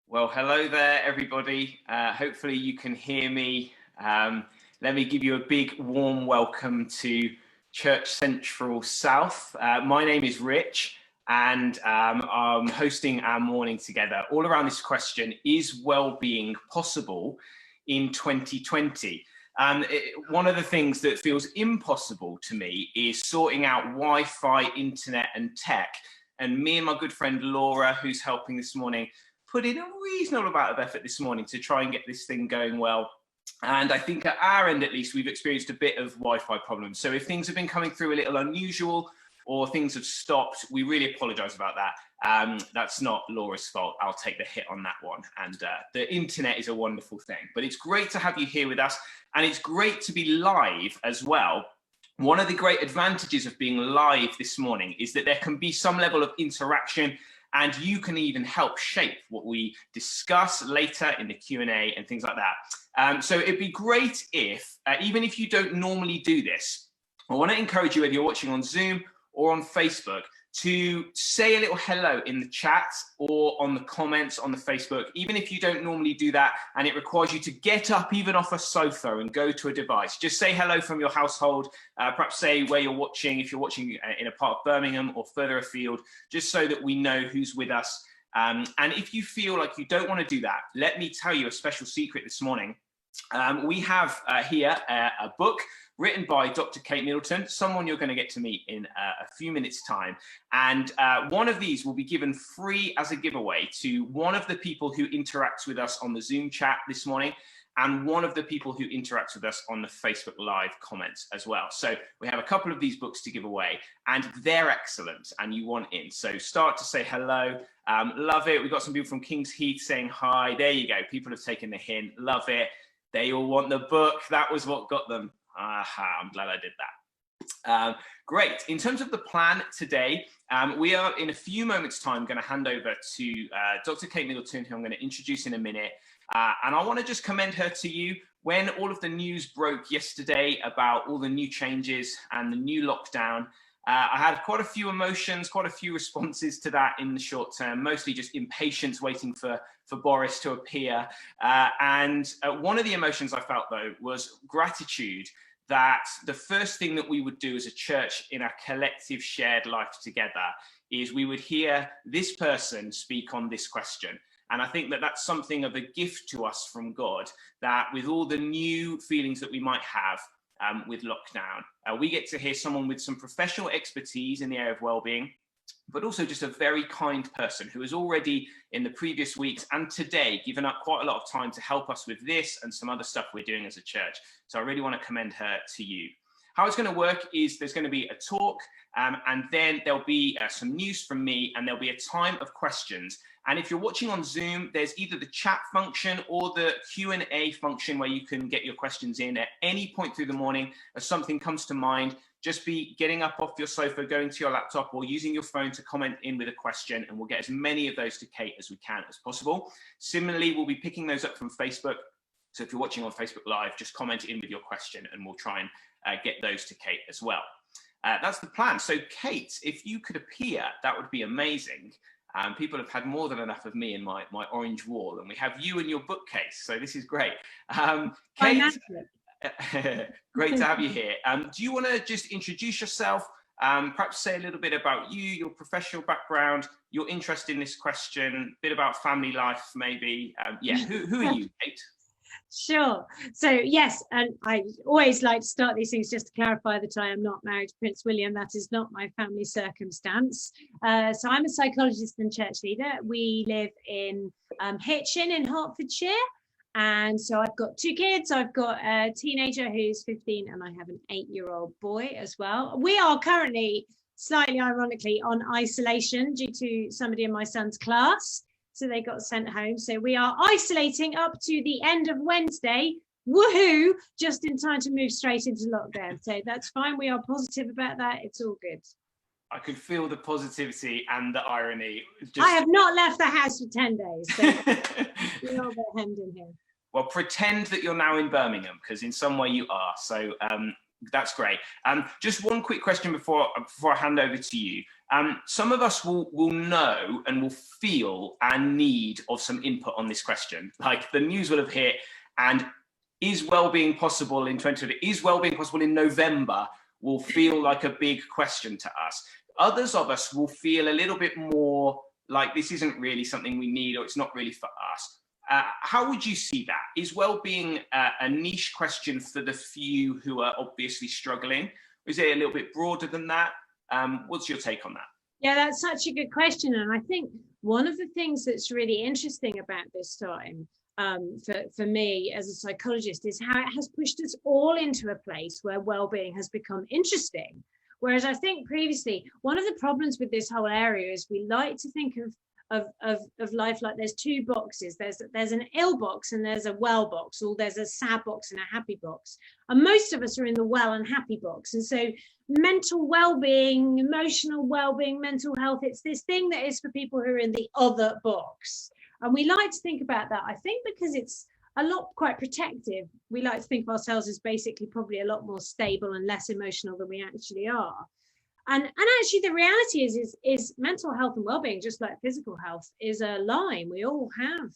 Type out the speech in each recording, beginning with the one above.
Well, hello there, everybody. Hopefully you can hear me. Let me give you a big warm welcome to Church Central South. My name is Rich, and I'm hosting our morning together all around this question: is well-being possible in 2020? One of the things that feels impossible to me is sorting out Wi-Fi, internet, and tech. And me and my good friend Laura, who's helping this morning, put in a reasonable amount of effort this morning to try and get this thing going well. And I think at our end, at least, we've experienced a bit of Wi-Fi problems. So if things have been coming through a little unusual or things have stopped, we really apologize about that. That's not Laura's fault. I'll take the hit on that one. And the internet is a wonderful thing. But it's great to have you here with us. And it's great to be live as well. One of the great advantages of being live this morning is that there can be some level of interaction, and you can even help shape what we discuss later in the Q&A and things like that. So it'd be great if, even if you don't normally do this, I want to encourage you, whether you're watching on Zoom or on Facebook, to say a little hello in the chat or on the comments on the Facebook, even if you don't normally do that and it requires you to get up even off a sofa and go to a device. Just say hello from your household, perhaps say where you're watching, if you're watching in a part of Birmingham or further afield, just so that we know who's with us. And if you feel like you don't want to do that, let me tell you a special secret this morning. We have here a book written by Dr. Kate Middleton, someone you're going to get to meet in a few minutes' time. And one of these will be given free as a giveaway to one of the people who interacts with us on the Zoom chat this morning, and one of the people who interacts with us on the Facebook Live comments as well. So we have a couple of these books to give away, and they're excellent, and you want in. So start to say hello. Love it. We've got some people from King's Heath saying hi. There you go. People have taken the hint. Love it. They all want the book. That was what got them. Aha, I'm glad I did that. Great. In terms of the plan today, we are in a few moments' time going to hand over to Dr. Kate Middleton, who I'm going to introduce in a minute. And I want to just commend her to you. When all of the news broke yesterday about all the new changes and the new lockdown, I had quite a few emotions, quite a few responses to that in the short term, mostly just impatience waiting for Boris to appear. And one of the emotions I felt, though, was gratitude that the first thing that we would do as a church in our collective shared life together is we would hear this person speak on this question. And I think that that's something of a gift to us from God, that with all the new feelings that we might have with lockdown, we get to hear someone with some professional expertise in the area of well-being, but also just a very kind person who has already in the previous weeks and today given up quite a lot of time to help us with this and some other stuff we're doing as a church. So I really want to commend her to you. How it's going to work is there's going to be a talk, and then there'll be some news from me, and there'll be a time of questions. And if you're watching on Zoom, there's either the chat function or the Q&A function where you can get your questions in at any point through the morning as something comes to mind. Just be getting up off your sofa, going to your laptop or using your phone to comment in with a question, and we'll get as many of those to Kate as we can as possible. Similarly, we'll be picking those up from Facebook. So if you're watching on Facebook Live, just comment in with your question and we'll try and get those to Kate as well. That's the plan. So Kate, if you could appear, that would be amazing. People have had more than enough of me in my orange wall, and we have you in your bookcase. So this is great. Kate, great to have you here. Do you want to just introduce yourself? Perhaps say a little bit about you, your professional background, your interest in this question, a bit about family life, maybe. Yeah, who are you, Kate? Sure. So yes, and I always like to start these things just to clarify that I am not married to Prince William. That is not my family circumstance. So I'm a psychologist and church leader. We live in Hitchin in Hertfordshire. And so I've got two kids. I've got a teenager who's 15 and I have an 8-year-old boy as well. We are currently, slightly ironically, on isolation due to somebody in my son's class. So they got sent home. So we are isolating up to the end of Wednesday. Woohoo! Just in time to move straight into lockdown. So that's fine. We are positive about that. It's all good. I could feel the positivity and the irony. I have not left the house for 10 days. So we're all hemmed in here. Well, pretend that you're now in Birmingham, because in some way you are. So that's great. Just one quick question before I hand over to you. Some of us will know and will feel our need of some input on this question. Like the news will have hit, and is well-being possible in 2020? Is well-being possible in November? Will feel like a big question to us. Others of us will feel a little bit more like this isn't really something we need, or it's not really for us. How would you see that? Is well-being a niche question for the few who are obviously struggling? Is it a little bit broader than that? What's your take on that? Yeah, that's such a good question. And I think one of the things that's really interesting about this time for me as a psychologist is how it has pushed us all into a place where well-being has become interesting. Whereas I think previously, one of the problems with this whole area is we like to think of life like there's two boxes. There's an ill box and there's a well box, or there's a sad box and a happy box. And most of us are in the well and happy box. And so mental well-being, emotional well-being, mental health, it's this thing that is for people who are in the other box. And we like to think about that, I think, because it's a lot quite protective. We like to think of ourselves as basically probably a lot more stable and less emotional than we actually are. And actually the reality is mental health and well-being, just like physical health, is a line. We all have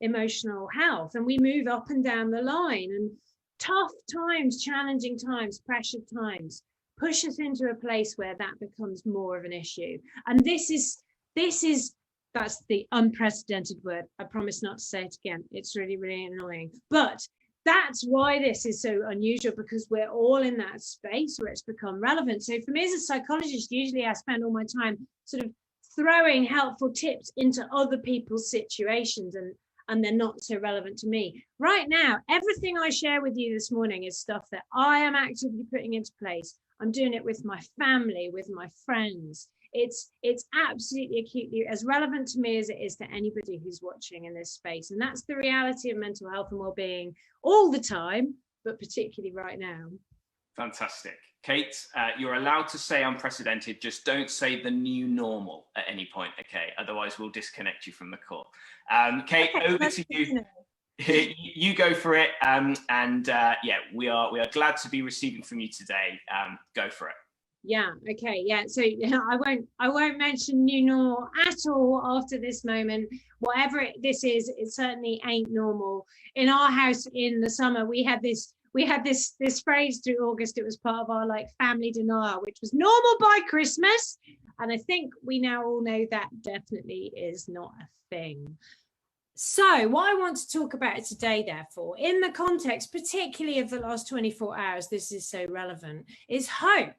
emotional health and we move up and down the line, and tough times, challenging times, pressured times push us into a place where that becomes more of an issue. And that's the unprecedented word. I promise not to say it again. It's really, really annoying. But that's why this is so unusual, because we're all in that space where it's become relevant. So for me as a psychologist, usually I spend all my time sort of throwing helpful tips into other people's situations, and they're not so relevant to me. Right now, everything I share with you this morning is stuff that I am actively putting into place. I'm doing it with my family, with my friends. It's absolutely acutely as relevant to me as it is to anybody who's watching in this space. And that's the reality of mental health and well-being all the time, but particularly right now. Fantastic. Kate, you're allowed to say unprecedented, just don't say the new normal at any point, okay? Otherwise we'll disconnect you from the call. Kate, over to you. You go for it. Yeah, we are glad to be receiving from you today. Go for it. Yeah, okay, yeah. So I won't mention new normal at all after this moment. Whatever this is, it certainly ain't normal. In our house in the summer, we had this phrase through August. It was part of our family denial, which was normal by Christmas. And I think we now all know that definitely is not a thing. So what I want to talk about today, therefore, in the context, particularly of the last 24 hours, this is so relevant, is hope.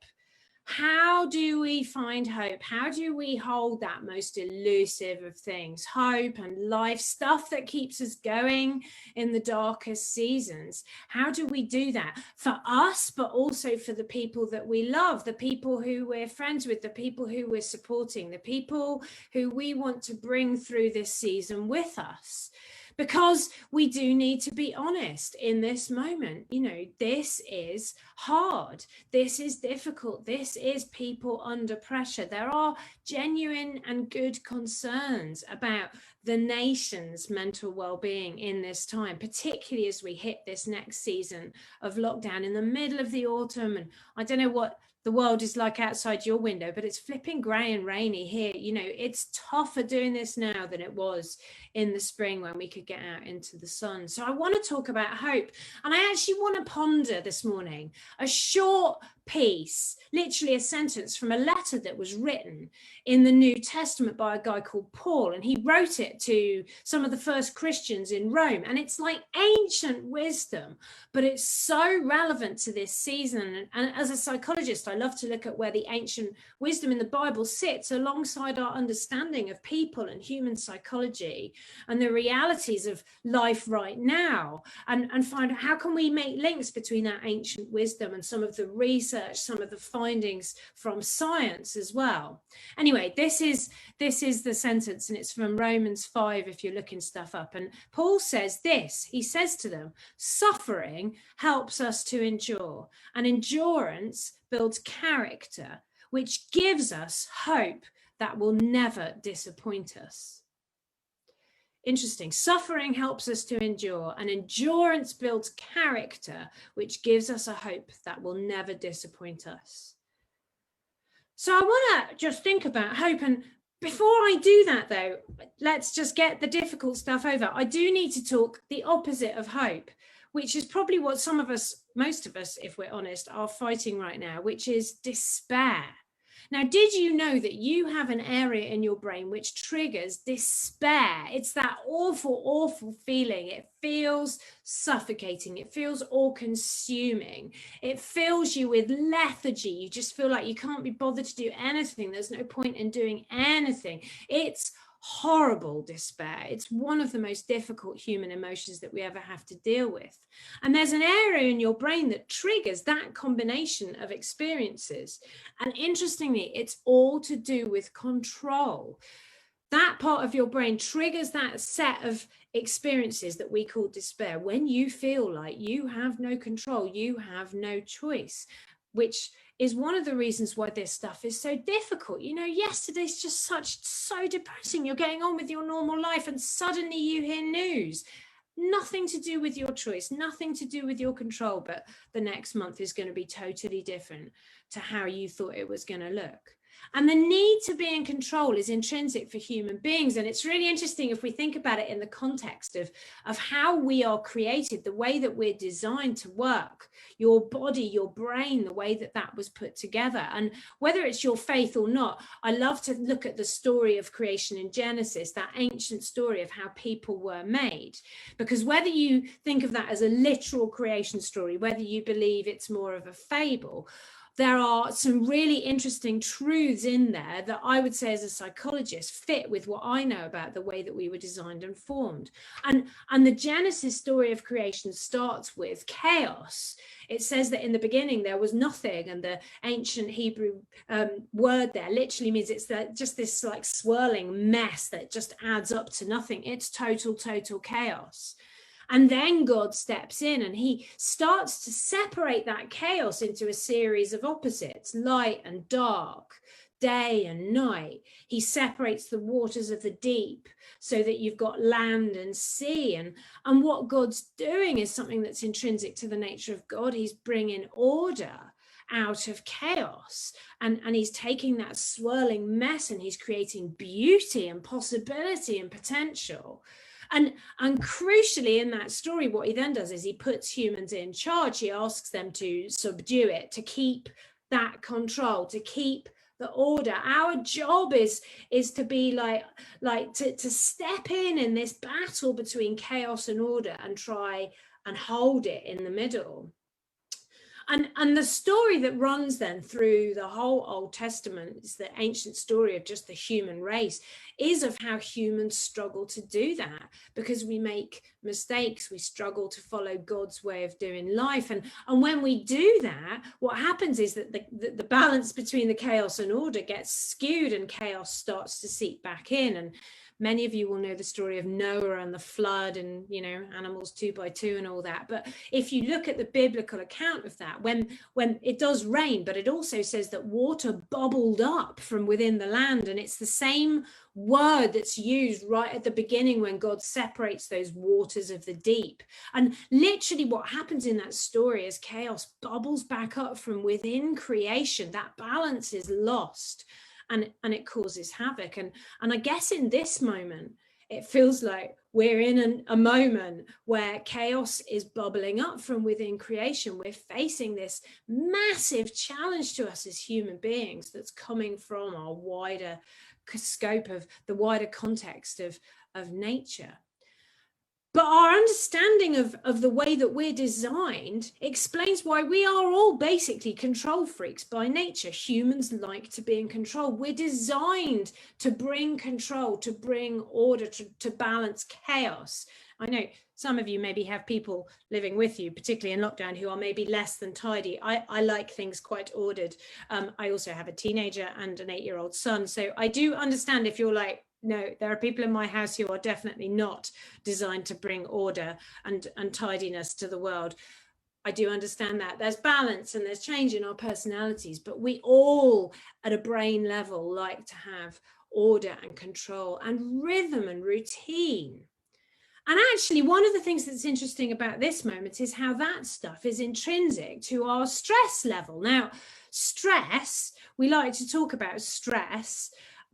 How do we find hope? How do we hold that most elusive of things, hope and life, stuff that keeps us going in the darkest seasons? How do we do that for us, but also for the people that we love, the people who we're friends with, the people who we're supporting, the people who we want to bring through this season with us? Because we do need to be honest in this moment. You know, this is hard. This is difficult. This is people under pressure. There are genuine and good concerns about the nation's mental well-being in this time, particularly as we hit this next season of lockdown in the middle of the autumn. And I don't know what the world is like outside your window, but it's flipping grey and rainy here. You know, it's tougher doing this now than it was in the spring when we could get out into the sun. So I want to talk about hope. And I actually want to ponder this morning a short piece, literally a sentence from a letter that was written in the New Testament by a guy called Paul. And he wrote it to some of the first Christians in Rome. And it's like ancient wisdom, but it's so relevant to this season. And as a psychologist, I love to look at where the ancient wisdom in the Bible sits alongside our understanding of people and human psychology and the realities of life right now, and find out how can we make links between that ancient wisdom and some of the research, some of the findings from science as well. Anyway, this is the sentence, and it's from Romans 5 if you're looking stuff up. And Paul says this, he says to them, suffering helps us to endure, and endurance builds character, which gives us hope that will never disappoint us. Interesting. Suffering helps us to endure, and endurance builds character, which gives us a hope that will never disappoint us. So I want to just think about hope. And before I do that, though, let's just get the difficult stuff over. I do need to talk the opposite of hope, which is probably what some of us, most of us, if we're honest, are fighting right now, which is despair. Now, did you know that you have an area in your brain which triggers despair? It's that awful, awful feeling. It feels suffocating. It feels all-consuming. It fills you with lethargy. You just feel like you can't be bothered to do anything. There's no point in doing anything. It's horrible despair. It's one of the most difficult human emotions that we ever have to deal with. And there's an area in your brain that triggers that combination of experiences. And interestingly, it's all to do with control. That part of your brain triggers that set of experiences that we call despair. When you feel like you have no control, you have no choice, which is one of the reasons why this stuff is so difficult. You know, yesterday's just so depressing. You're getting on with your normal life and suddenly you hear news. Nothing to do with your choice, nothing to do with your control, but the next month is going to be totally different to how you thought it was going to look. And the need to be in control is intrinsic for human beings. And it's really interesting if we think about it in the context of how we are created, the way that we're designed to work, your body, your brain, the way that that was put together. And whether it's your faith or not, I love to look at the story of creation in Genesis, that ancient story of how people were made. Because whether you think of that as a literal creation story, whether you believe it's more of a fable, there are some really interesting truths in there that I would say as a psychologist fit with what I know about the way that we were designed and formed. And the Genesis story of creation starts with chaos. It says that in the beginning there was nothing, and the ancient Hebrew word there literally means it's just this like swirling mess that just adds up to nothing. It's total chaos. And then God steps in and he starts to separate that chaos into a series of opposites, light and dark, day and night. He separates the waters of the deep so that you've got land and sea. And what God's doing is something that's intrinsic to the nature of God. He's bringing order out of chaos, and he's taking that swirling mess and he's creating beauty and possibility and potential. And crucially in that story, what he then does is he puts humans in charge. He asks them to subdue it, to keep that control, to keep the order. Our job is to be to step in this battle between chaos and order and try and hold it in the middle. And the story that runs then through the whole Old Testament is the ancient story of just the human race, is of how humans struggle to do that because we make mistakes, we struggle to follow God's way of doing life. And when we do that, what happens is that the balance between the chaos and order gets skewed and chaos starts to seep back in. And many of you will know the story of Noah and the flood and, you know, animals 2 by 2 and all that. But if you look at the biblical account of that, when it does rain, but it also says that water bubbled up from within the land. And it's the same word that's used right at the beginning when God separates those waters of the deep. And literally what happens in that story is chaos bubbles back up from within creation. That balance is lost. And it causes havoc. And I guess in this moment, it feels like we're in a moment where chaos is bubbling up from within creation. We're facing this massive challenge to us as human beings that's coming from our wider scope of the wider context of nature. But our understanding of the way that we're designed explains why we are all basically control freaks by nature. Humans like to be in control. We're designed to bring control, to bring order, to balance chaos. I know some of you maybe have people living with you, particularly in lockdown, who are maybe less than tidy. I like things quite ordered. I also have a teenager and an 8-year-old son. So I do understand if you're like, no, there are people in my house who are definitely not designed to bring order and tidiness to the world. I do understand that. There's balance and there's change in our personalities, but we all at a brain level like to have order and control and rhythm and routine. And actually, one of the things that's interesting about this moment is how that stuff is intrinsic to our stress level. Now, stress, we like to talk about stress,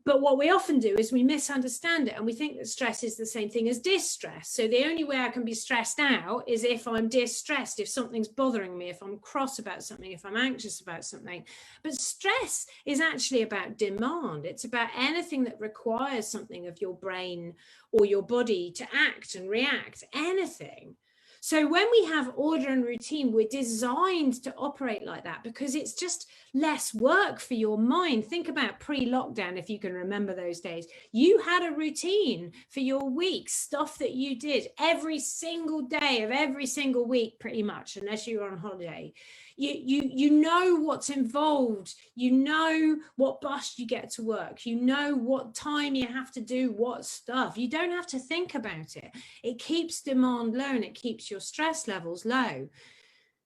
but what we often do is we misunderstand it and we think that stress is the same thing as distress. So the only way I can be stressed out is if I'm distressed, if something's bothering me, if I'm cross about something, if I'm anxious about something. But stress is actually about demand. It's about anything that requires something of your brain or your body to act and react, anything. So when we have order and routine, we're designed to operate like that because it's just less work for your mind. Think about pre-lockdown, if you can remember those days. You had a routine for your week, stuff that you did every single day of every single week, pretty much, unless you were on holiday. You know what's involved. You know what bus you get to work. You know what time you have to do what stuff. You don't have to think about it. It keeps demand low and it keeps your stress levels low.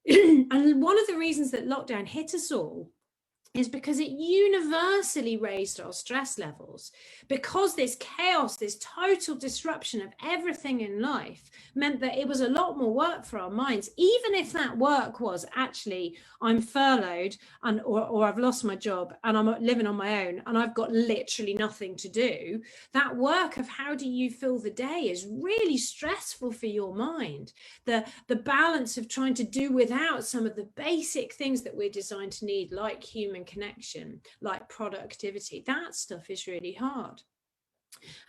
And one of the reasons that lockdown hit us all is because it universally raised our stress levels, because this chaos, this total disruption of everything in life meant that it was a lot more work for our minds, even if that work was actually I'm furloughed and or I've lost my job and I'm living on my own and I've got literally nothing to do. That work of how do you fill the day is really stressful for your mind. The balance of trying to do without some of the basic things that we're designed to need, like human connection, like productivity, that stuff is really hard.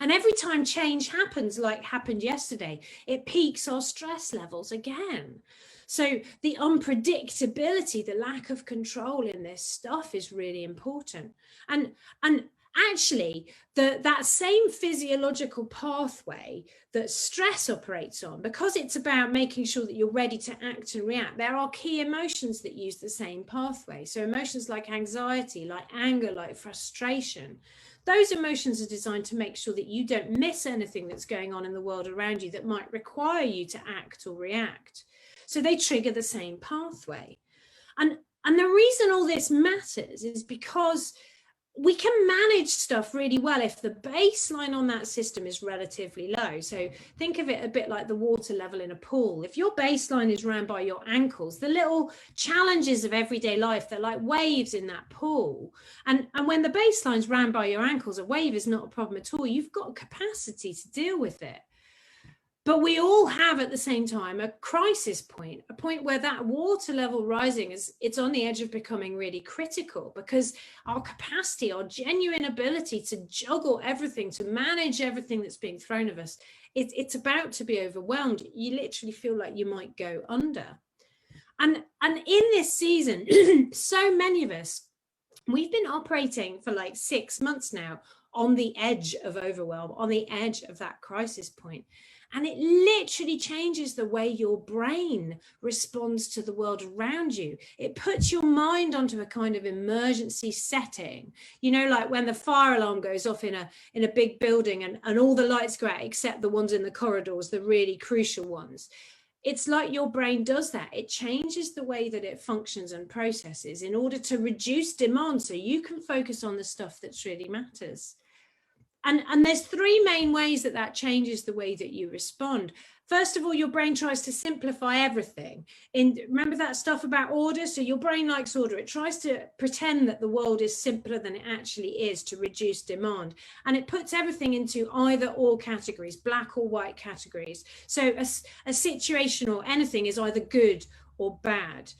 And every time change happens, like happened yesterday, it peaks our stress levels again. So the unpredictability, the lack of control in this stuff is really important. And actually, that same physiological pathway that stress operates on, because it's about making sure that you're ready to act and react, there are key emotions that use the same pathway. So emotions like anxiety, like anger, like frustration, those emotions are designed to make sure that you don't miss anything that's going on in the world around you that might require you to act or react. So they trigger the same pathway. And the reason all this matters is because we can manage stuff really well if the baseline on that system is relatively low. So think of it a bit like the water level in a pool. If your baseline is around by your ankles, the little challenges of everyday life, they're like waves in that pool. And when the baseline's round by your ankles, a wave is not a problem at all. You've got capacity to deal with it. But we all have at the same time a crisis point, a point where that water level rising it's on the edge of becoming really critical, because our capacity, our genuine ability to juggle everything, to manage everything that's being thrown at us, it's about to be overwhelmed. You literally feel like you might go under. And in this season, so many of us, we've been operating for like 6 months now on the edge of overwhelm, on the edge of that crisis point. And it literally changes the way your brain responds to the world around you. It puts your mind onto a kind of emergency setting. You know, like when the fire alarm goes off in a big building and all the lights go out except the ones in the corridors, the really crucial ones. It's like your brain does that. It changes the way that it functions and processes in order to reduce demand so you can focus on the stuff that really matters. And there's 3 main ways that changes the way that you respond. First of all, your brain tries to simplify everything. Remember that stuff about order? So your brain likes order. It tries to pretend that the world is simpler than it actually is to reduce demand. And it puts everything into either or categories, black or white categories. So a situation or anything is either good or bad.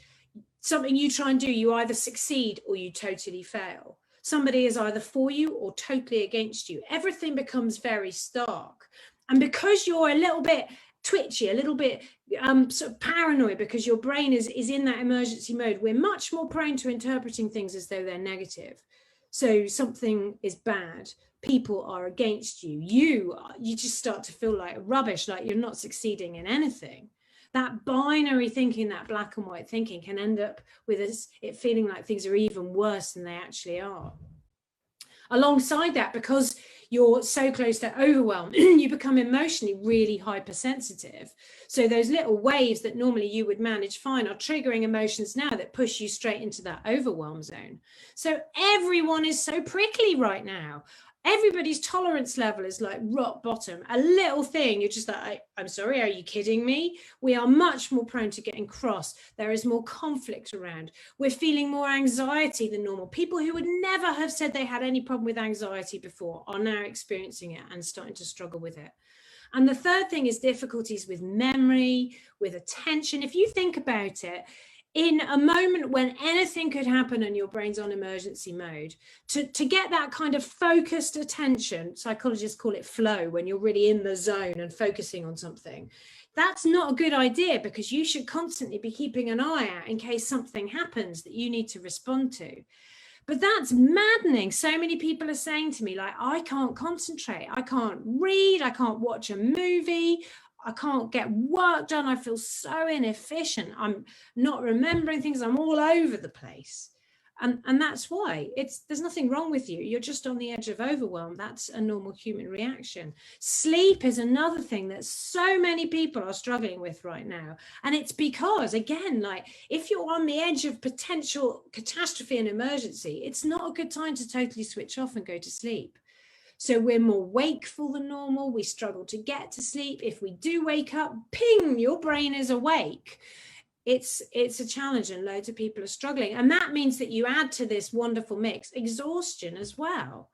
Something you try and do, you either succeed or you totally fail. Somebody is either for you or totally against you. Everything becomes very stark. And because you're a little bit twitchy, a little bit sort of paranoid, because your brain is in that emergency mode, we're much more prone to interpreting things as though they're negative. So something is bad, people are against you, you just start to feel like rubbish, like you're not succeeding in anything. That binary thinking, that black and white thinking, can end up with it feeling like things are even worse than they actually are. Alongside that, because you're so close to overwhelm, you become emotionally really hypersensitive. So those little waves that normally you would manage fine are triggering emotions now that push you straight into that overwhelm zone. So everyone is so prickly right now. Everybody's tolerance level is like rock bottom. A little thing, you're just like, I'm sorry, are you kidding me? We are much more prone to getting cross. There is more conflict around. We're feeling more anxiety than normal. People who would never have said they had any problem with anxiety before are now experiencing it and starting to struggle with it. And the third thing is difficulties with memory, with attention. If you think about it, in a moment when anything could happen and your brain's on emergency mode, to get that kind of focused attention, psychologists call it flow, when you're really in the zone and focusing on something, that's not a good idea, because you should constantly be keeping an eye out in case something happens that you need to respond to. But that's maddening. So many people are saying to me, like, I can't concentrate, I can't read, I can't watch a movie, I can't get work done. I feel so inefficient. I'm not remembering things. I'm all over the place. And that's why there's nothing wrong with you. You're just on the edge of overwhelm. That's a normal human reaction. Sleep is another thing that so many people are struggling with right now. And it's because, again, like, if you're on the edge of potential catastrophe and emergency, it's not a good time to totally switch off and go to sleep. So we're more wakeful than normal. We struggle to get to sleep. If we do wake up, ping, your brain is awake. It's a challenge, and loads of people are struggling. And that means that you add to this wonderful mix exhaustion as well,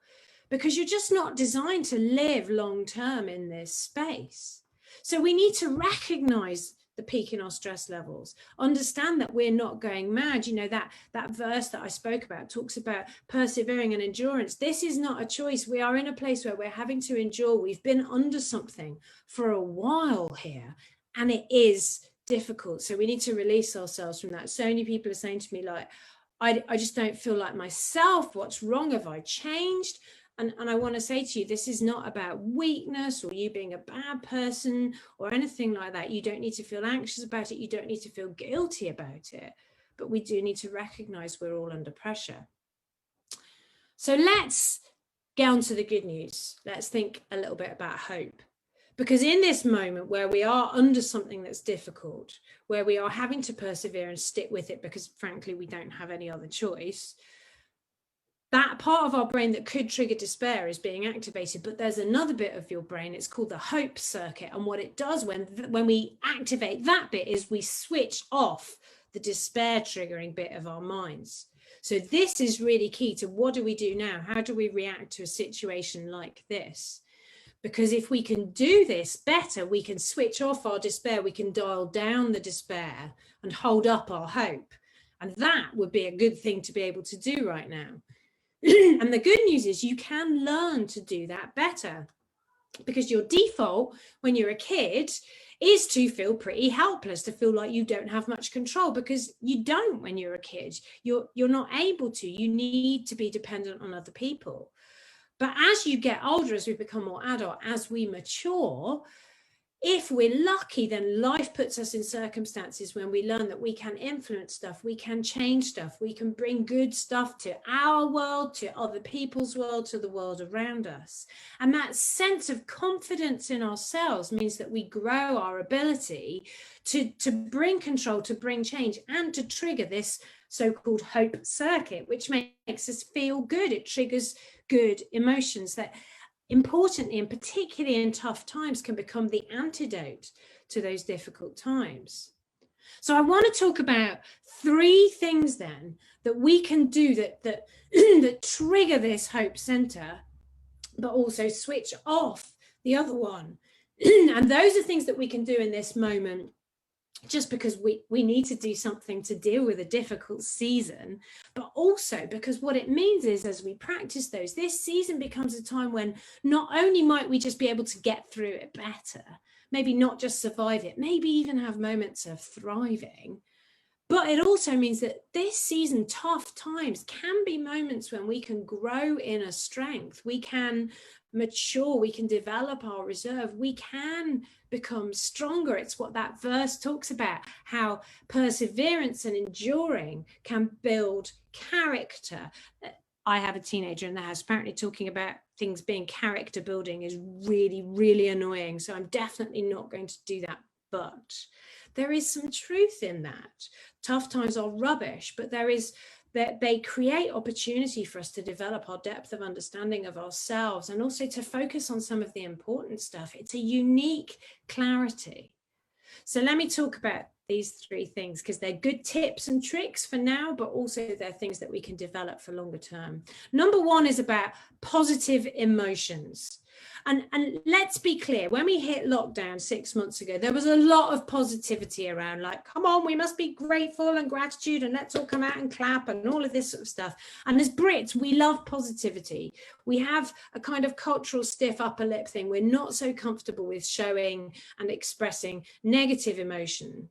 because you're just not designed to live long term in this space. So we need to recognize the peak in our stress levels, understand that we're not going mad. You know, that verse that I spoke about talks about persevering and endurance. This is not a choice. We are in a place where we're having to endure. We've been under something for a while here, and it is difficult. So we need to release ourselves from that. So many people are saying to me, like, I just don't feel like myself. What's wrong? Have I changed? And I want to say to you, this is not about weakness or you being a bad person or anything like that. You don't need to feel anxious about it. You don't need to feel guilty about it. But we do need to recognize we're all under pressure. So let's get on to the good news. Let's think a little bit about hope. Because in this moment where we are under something that's difficult, where we are having to persevere and stick with it because, frankly, we don't have any other choice, that part of our brain that could trigger despair is being activated. But there's another bit of your brain, it's called the hope circuit. And what it does when we activate that bit is we switch off the despair triggering bit of our minds. So this is really key to what do we do now? How do we react to a situation like this? Because if we can do this better, we can switch off our despair, we can dial down the despair and hold up our hope. And that would be a good thing to be able to do right now. And the good news is you can learn to do that better, because your default when you're a kid is to feel pretty helpless, to feel like you don't have much control, because you don't when you're a kid. You're not able to. You need to be dependent on other people. But as you get older, as we become more adult, as we mature, if we're lucky, then life puts us in circumstances when we learn that we can influence stuff, we can change stuff, we can bring good stuff to our world, to other people's world, to the world around us. And that sense of confidence in ourselves means that we grow our ability to bring control, to bring change, and to trigger this so-called hope circuit, which makes us feel good. It triggers good emotions that, importantly, and particularly in tough times, can become the antidote to those difficult times. So I want to talk about 3 things then that we can do that trigger this hope center, but also switch off the other one. And those are things that we can do in this moment, just because we need to do something to deal with a difficult season, but also because what it means is, as we practice those, this season becomes a time when not only might we just be able to get through it better, maybe not just survive it, maybe even have moments of thriving, but it also means that this season, tough times, can be moments when we can grow inner strength, we can mature, we can develop our reserve, we can become stronger. It's what that verse talks about, how perseverance and enduring can build character. I have a teenager in the house. Apparently talking about things being character building is really, really annoying. So I'm definitely not going to do that. But there is some truth in that. Tough times are rubbish, but they create opportunity for us to develop our depth of understanding of ourselves and also to focus on some of the important stuff. It's a unique clarity. So let me talk about these three things because they're good tips and tricks for now, but also they're things that we can develop for longer term. Number one is about positive emotions. And let's be clear, when we hit lockdown 6 months ago, there was a lot of positivity around, like, come on, we must be grateful and gratitude and let's all come out and clap and all of this sort of stuff. And as Brits, we love positivity. We have a kind of cultural stiff upper lip thing. We're not so comfortable with showing and expressing negative emotion.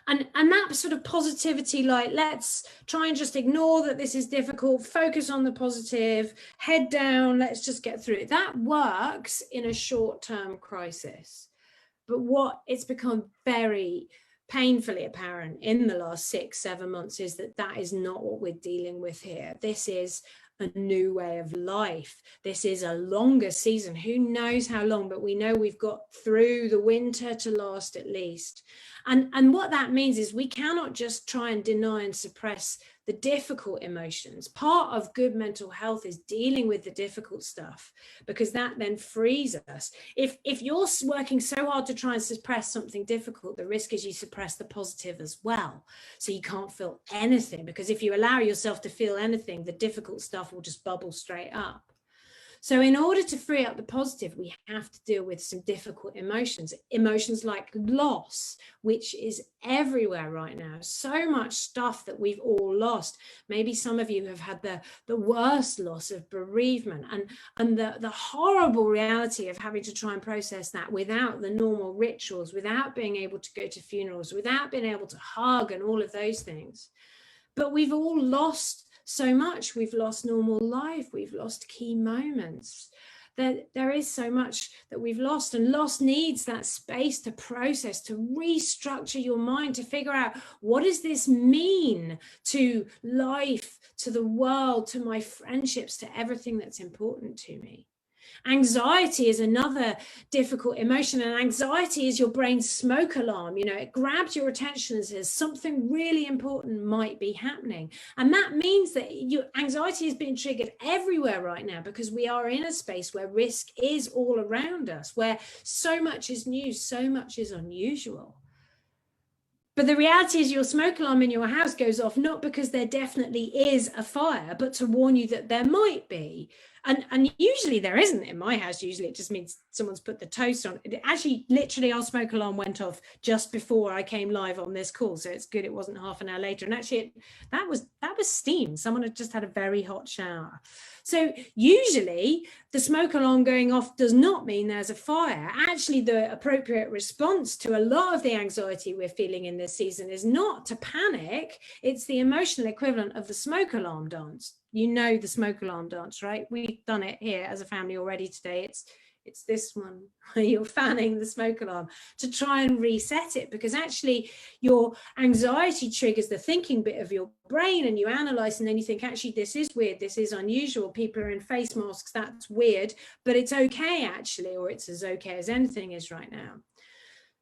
And that sort of positivity, like, let's try and just ignore that this is difficult, focus on the positive, head down, let's just get through it. That works in a short-term crisis. But what it's become very painfully apparent in the last 6-7 months is that is not what we're dealing with here. This is a new way of life. This is a longer season. Who knows how long, but we know we've got through the winter to last at least. And what that means is we cannot just try and deny and suppress the difficult emotions. Part of good mental health is dealing with the difficult stuff, because that then frees us. If you're working so hard to try and suppress something difficult, the risk is you suppress the positive as well. So you can't feel anything, because if you allow yourself to feel anything, the difficult stuff will just bubble straight up. So in order to free up the positive, we have to deal with some difficult emotions like loss, which is everywhere right now. So much stuff that we've all lost. Maybe some of you have had the worst loss of bereavement and the horrible reality of having to try and process that without the normal rituals, without being able to go to funerals, without being able to hug and all of those things. But we've all lost so much. We've lost normal life. We've lost key moments. There is so much that we've lost, and loss needs that space to process, to restructure your mind, to figure out, what does this mean to life, to the world, to my friendships, to everything that's important to me. Anxiety is another difficult emotion, and anxiety is your brain's smoke alarm. It grabs your attention and says something really important might be happening. And that means that your anxiety is being triggered everywhere right now, because we are in a space where risk is all around us, where so much is new, so much is unusual. But the reality is your smoke alarm in your house goes off not because there definitely is a fire, but to warn you that there might be. And usually there isn't in my house. Usually it just means someone's put the toast on. Actually, literally our smoke alarm went off just before I came live on this call. So it's good it wasn't half an hour later. And actually that was steam. Someone had just had a very hot shower. So usually the smoke alarm going off does not mean there's a fire. Actually, the appropriate response to a lot of the anxiety we're feeling in this season is not to panic. It's the emotional equivalent of the smoke alarm dance. You know the smoke alarm dance, right? We've done it here as a family already today. It's this one where you're fanning the smoke alarm to try and reset it, because actually your anxiety triggers the thinking bit of your brain, and you analyze, and then you think, actually, this is weird, this is unusual, people are in face masks, that's weird, but it's okay actually, or it's as okay as anything is right now.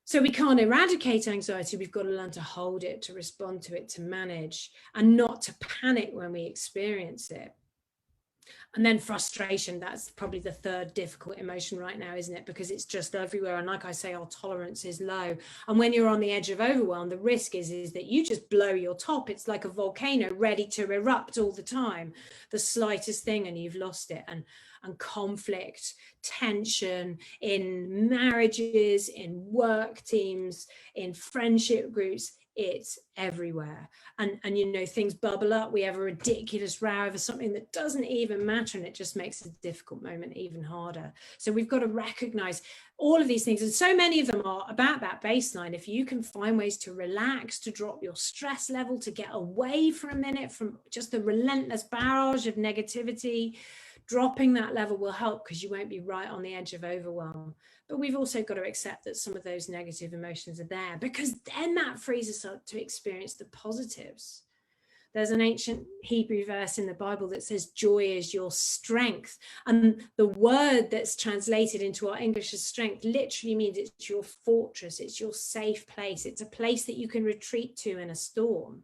So we can't eradicate anxiety. We've got to learn to hold it, to respond to it, to manage, and not to panic when we experience it. And then frustration, that's probably the third difficult emotion right now, isn't it? Because it's just everywhere. And like I say, our tolerance is low. And when you're on the edge of overwhelm, the risk is that you just blow your top. It's like a volcano ready to erupt all the time. The slightest thing and you've lost it. And conflict, tension in marriages, in work teams, in friendship groups, it's everywhere. And things bubble up. We have a ridiculous row over something that doesn't even matter, and it just makes a difficult moment even harder. So we've got to recognize all of these things, and so many of them are about that baseline. If you can find ways to relax, to drop your stress level, to get away for a minute from just the relentless barrage of negativity, dropping that level will help, because you won't be right on the edge of overwhelm. But we've also got to accept that some of those negative emotions are there, because then that frees us up to experience the positives. There's an ancient Hebrew verse in the Bible that says joy is your strength. And the word that's translated into our English as strength literally means it's your fortress, it's your safe place. It's a place that you can retreat to in a storm.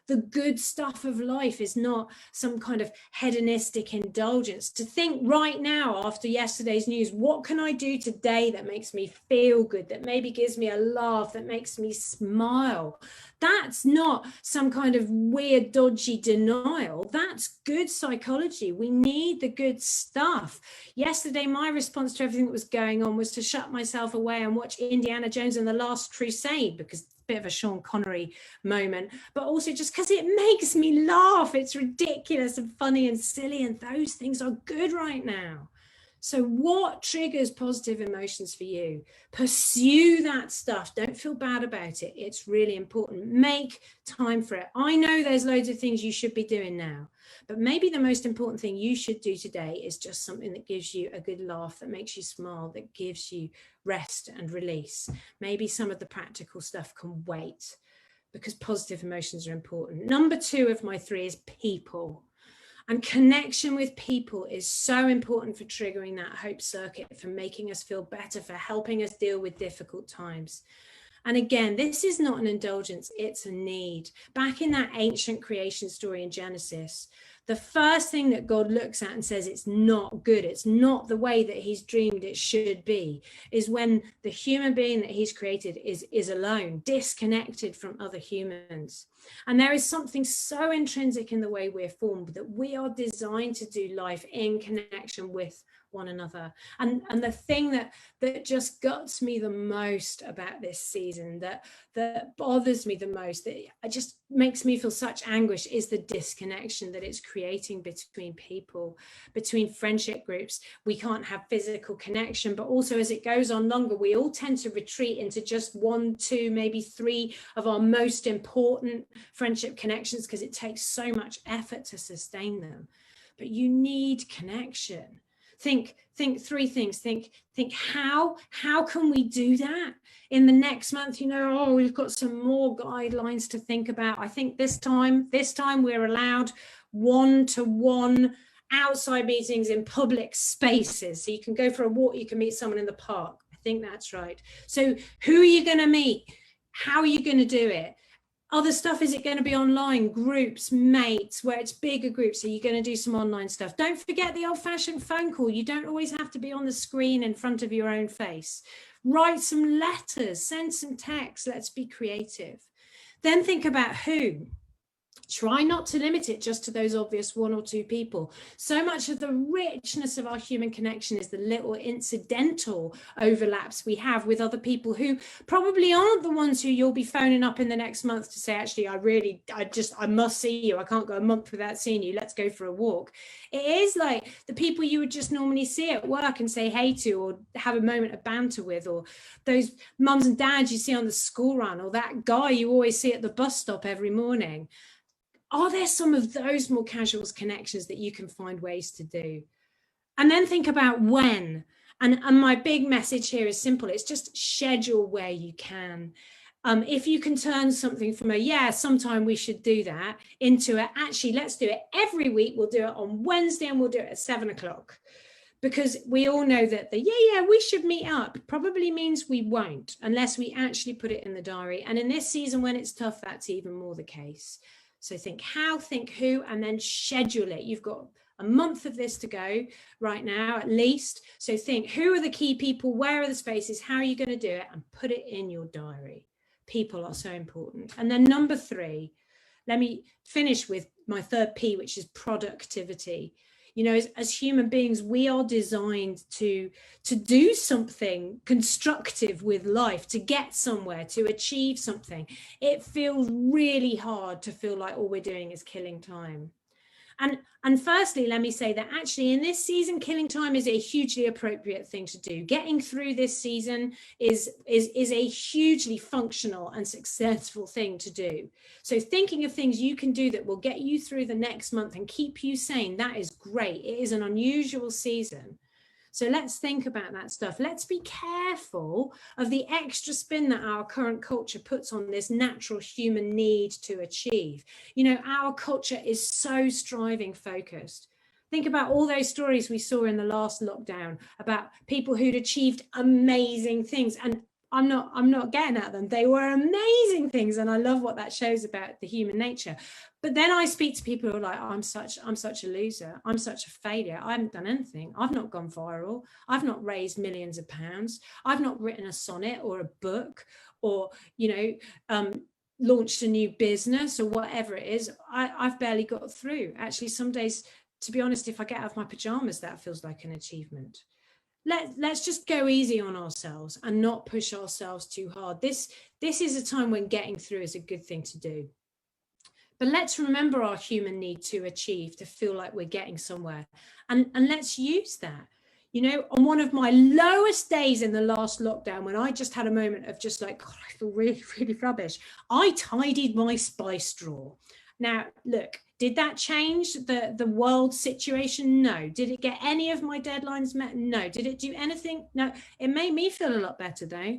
The good stuff of life is not some kind of hedonistic indulgence. To think right now, after yesterday's news, what can I do today that makes me feel good, that maybe gives me a laugh, that makes me smile? That's not some kind of weird, dodgy denial. That's good psychology. We need the good stuff. Yesterday, my response to everything that was going on was to shut myself away and watch Indiana Jones and the Last Crusade, because bit of a Sean Connery moment, but also just because it makes me laugh. It's ridiculous and funny and silly, and those things are good right now. So what triggers positive emotions for you? Pursue that stuff. Don't feel bad about it. It's really important. Make time for it. I know there's loads of things you should be doing now, but maybe the most important thing you should do today is just something that gives you a good laugh, that makes you smile, that gives you rest and release. Maybe some of the practical stuff can wait, because positive emotions are important. Number 2 of my 3 is people. And connection with people is so important for triggering that hope circuit, for making us feel better, for helping us deal with difficult times. And again, this is not an indulgence, it's a need. Back in that ancient creation story in Genesis, the first thing that God looks at and says it's not good, it's not the way that he's dreamed it should be, is when the human being that he's created is alone, disconnected from other humans. And there is something so intrinsic in the way we're formed that we are designed to do life in connection with one another. And the thing that just guts me the most about this season, that bothers me the most, that it just makes me feel such anguish, is the disconnection that it's creating between people, between friendship groups. We can't have physical connection, but also as it goes on longer, we all tend to retreat into just 1, 2, maybe 3 of our most important friendship connections, because it takes so much effort to sustain them. But you need connection. Think 3 things. Think how can we do that in the next month? We've got some more guidelines to think about. I think this time we're allowed 1-to-1 outside meetings in public spaces. So you can go for a walk, you can meet someone in the park. I think that's right. So who are you going to meet? How are you going to do it? Other stuff, is it going to be online, groups, mates, where it's bigger groups? Are you going to do some online stuff? Don't forget the old-fashioned phone call. You don't always have to be on the screen in front of your own face. Write some letters, send some texts. Let's be creative. Then think about who. Try not to limit it just to those obvious 1 or 2 people. So much of the richness of our human connection is the little incidental overlaps we have with other people who probably aren't the ones who you'll be phoning up in the next month to say, actually, I must see you. I can't go a month without seeing you. Let's go for a walk. It is like the people you would just normally see at work and say hey to, or have a moment of banter with, or those mums and dads you see on the school run, or that guy you always see at the bus stop every morning. Are there some of those more casual connections that you can find ways to do? And then think about when. And my big message here is simple. It's just schedule where you can. If you can turn something from sometime we should do that, into actually, let's do it every week. We'll do it on Wednesday and we'll do it at 7:00. Because we all know that we should meet up probably means we won't, unless we actually put it in the diary. And in this season, when it's tough, that's even more the case. So think how, think who, and then schedule it. You've got a month of this to go right now, at least. So think, who are the key people? Where are the spaces? How are you going to do it? And put it in your diary. People are so important. And then number 3, let me finish with my 3rd P, which is productivity. As human beings, we are designed to do something constructive with life, to get somewhere, to achieve something. It feels really hard to feel like all we're doing is killing time. And firstly, let me say that actually in this season, killing time is a hugely appropriate thing to do. Getting through this season is a hugely functional and successful thing to do. So thinking of things you can do that will get you through the next month and keep you sane, that is great. It is an unusual season. So let's think about that stuff. Let's be careful of the extra spin that our current culture puts on this natural human need to achieve. You know, our culture is so striving focused. Think about all those stories we saw in the last lockdown about people who'd achieved amazing things. And I'm not getting at them. They were amazing things. And I love what that shows about the human nature. But then I speak to people who are like, I'm such a loser. I'm such a failure. I haven't done anything. I've not gone viral. I've not raised millions of pounds. I've not written a sonnet or a book or, launched a new business or whatever it is. I've barely got through. Actually, some days, to be honest, if I get out of my pajamas, that feels like an achievement. Let's just go easy on ourselves and not push ourselves too hard. This is a time when getting through is a good thing to do. But let's remember our human need to achieve, to feel like we're getting somewhere. And let's use that. You know, on one of my lowest days in the last lockdown, when I just had a moment of just like, God, I feel really, really rubbish, I tidied my spice drawer. Now, look, did that change the world situation? No. Did it get any of my deadlines met? No. Did it do anything? No. It made me feel a lot better though.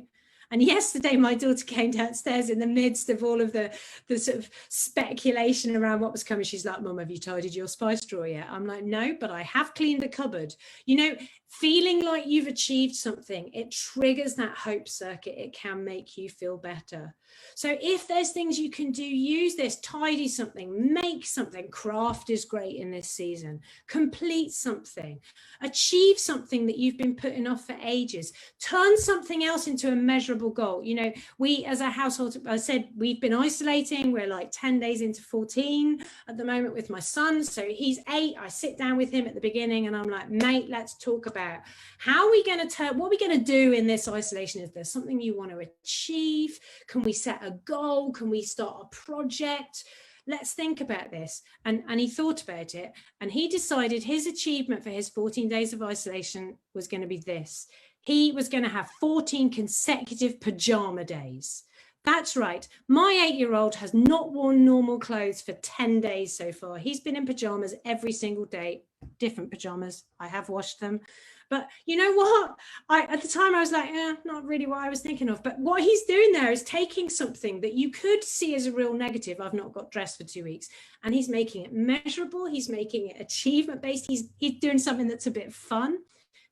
And yesterday, my daughter came downstairs in the midst of all of the sort of speculation around what was coming. She's like, Mum, have you tidied your spice drawer yet? I'm like, no, but I have cleaned the cupboard. You know, feeling like you've achieved something, it triggers that hope circuit. It can make you feel better. So if there's things you can do, use this, tidy something, make something. Craft is great in this season. Complete something, achieve something that you've been putting off for ages, turn something else into a measurable goal. You know, we as a household, I said, we've been isolating. We're like 10 days into 14 at the moment with my son. So he's 8. I sit down with him at the beginning and I'm like, mate, let's talk about how are we going to turn, what are we going to do in this isolation? Is there something you want to achieve? Can we set a goal? Can we start a project? Let's think about this. And he thought about it and he decided his achievement for his 14 days of isolation was going to be this. He was going to have 14 consecutive pajama days. That's right. My 8-year-old has not worn normal clothes for 10 days so far. He's been in pajamas every single day, different pajamas. I have washed them. But you know what? At the time I was like, not really what I was thinking of. But what he's doing there is taking something that you could see as a real negative. I've not got dressed for 2 weeks. And he's making it measurable. He's making it achievement based. He's doing something that's a bit fun.